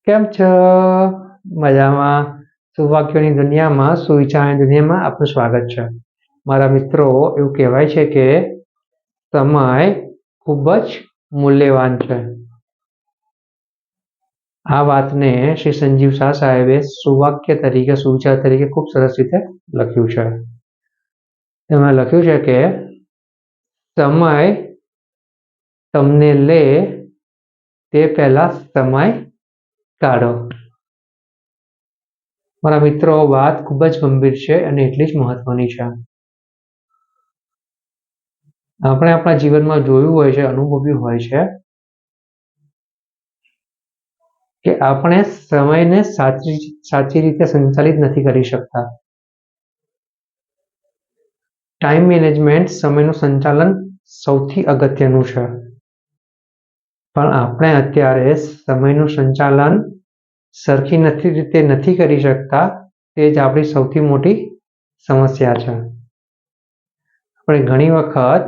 કેમ છો? મજામાં? સુવાક્યોની દુનિયામાં, સુવિચારની દુનિયામાં આપનું સ્વાગત છે. મારા મિત્રો, એવું કહેવાય છે કે સમય ખૂબ જ મૂલ્યવાન છે. આ વાતને શ્રી સંજીવ શાહ સાહેબે સુવાક્ય તરીકે, સુવિચાર તરીકે ખૂબ સરસ રીતે લખ્યું છે. એમાં લખ્યું છે કે સમય તમને લે તે પહેલા સમય કાઢો. મારા મિત્રો, વાત ખૂબ જ ગંભીર છે અને એટલી જ મહત્વની છે. આપણે આપણા જીવનમાં જોયું હોય છે, અનુભવ્યું હોય છે કે આપણે સમયને સાચી રીતે સંચાલિત નથી કરી શકતા. ટાઈમ મેનેજમેન્ટ, સમયનું સંચાલન સૌથી અગત્યનું છે. પણ આપણે અત્યારે સમયનું સંચાલન સરખી રીતે નથી કરી શકતા. તે જ આપણી સૌથી મોટી સમસ્યા છે. આપણે ઘણી વખત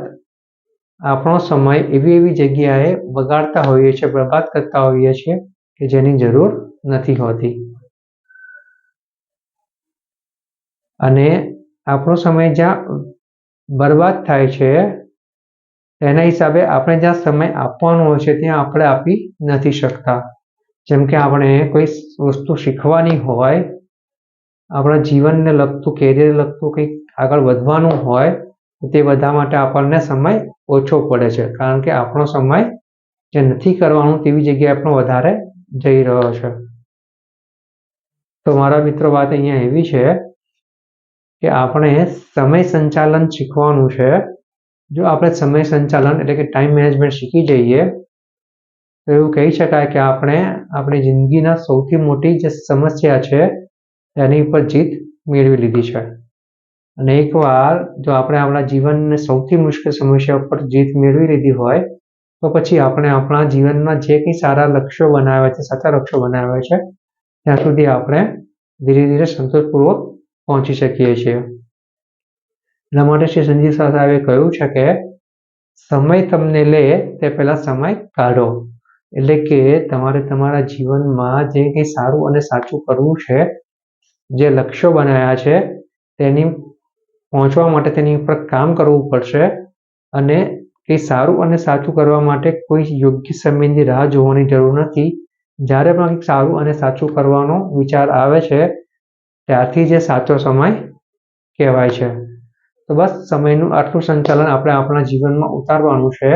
આપણો સમય એવી જગ્યાએ બગાડતા હોઈએ છીએ, બરબાદ કરતા હોઈએ છીએ કે જેની જરૂર નથી હોતી. અને આપણો સમય જ્યાં બરબાદ થાય છે તેના હિસાબે આપણે જ્યાં સમય આપવાનો હોય છે ત્યાં આપણે આપી નથી શકતા. જેમ કે આપણે કોઈ વસ્તુ શીખવાની હોય, આપણા જીવનને લગતું, કેરિયર લગતું કંઈક આગળ વધવાનું હોય તો તે બધા માટે આપણને સમય ઓછો પડે છે, કારણ કે આપણો સમય જે નથી કરવાનું તેવી જગ્યાએ આપણો વધારે જઈ રહ્યો છે. તો મારા મિત્રો, વાત અહીંયા એવી છે કે આપણે સમય સંચાલન શીખવાનું છે. જો આપણે સમય સંચાલન એટલે કે ટાઈમ મેનેજમેન્ટ શીખી જઈએ તો એવું કહી શકાય કે આપણે આપણી જિંદગીના સૌથી મોટી જે સમસ્યા છે તેની ઉપર જીત મેળવી લીધી છે. અને એકવાર જો આપણે આપણા જીવનને સૌથી મુશ્કેલ સમસ્યા ઉપર જીત મેળવી લીધી હોય તો પછી આપણે આપણા જીવનમાં જે કંઈ સારા લક્ષ્યો બનાવ્યા છે, સાચા લક્ષ્યો બનાવ્યા છે ત્યાં સુધી આપણે ધીરે ધીરે સંતોષપૂર્વક પહોંચી શકીએ છીએ. એના માટે શ્રી સંજીવ શાહ સાહેબે કહ્યું છે કે સમય તમને લે તે પહેલા સમય કાઢો. એટલે કે તમારે તમારા જીવનમાં જે કંઈ સારું અને સાચું કરવું છે, જે લક્ષ્યો બનાવ્યા છે તેની પહોંચવા માટે તેની ઉપર કામ કરવું પડશે. અને કંઈ સારું અને સાચું કરવા માટે કોઈ યોગ્ય સમયની રાહ જોવાની જરૂર નથી. જ્યારે પણ કંઈક સારું અને સાચું કરવાનો વિચાર આવે છે ત્યારથી જે સાચો સમય કહેવાય છે. તો બસ, સમયનું આટલું સંચાલન આપણે આપણા જીવનમાં ઉતારવાનું છે.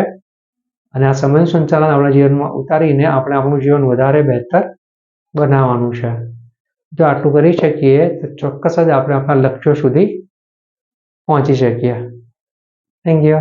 અને આ સમયનું સંચાલન આપણા જીવનમાં ઉતારીને આપણે આપણું જીવન વધારે બહેતર બનાવવાનું છે. જો આટલું કરી શકીએ તો ચોક્કસ જ આપણે આપણા લક્ષ્યો સુધી પહોંચી શકીએ. Thank you.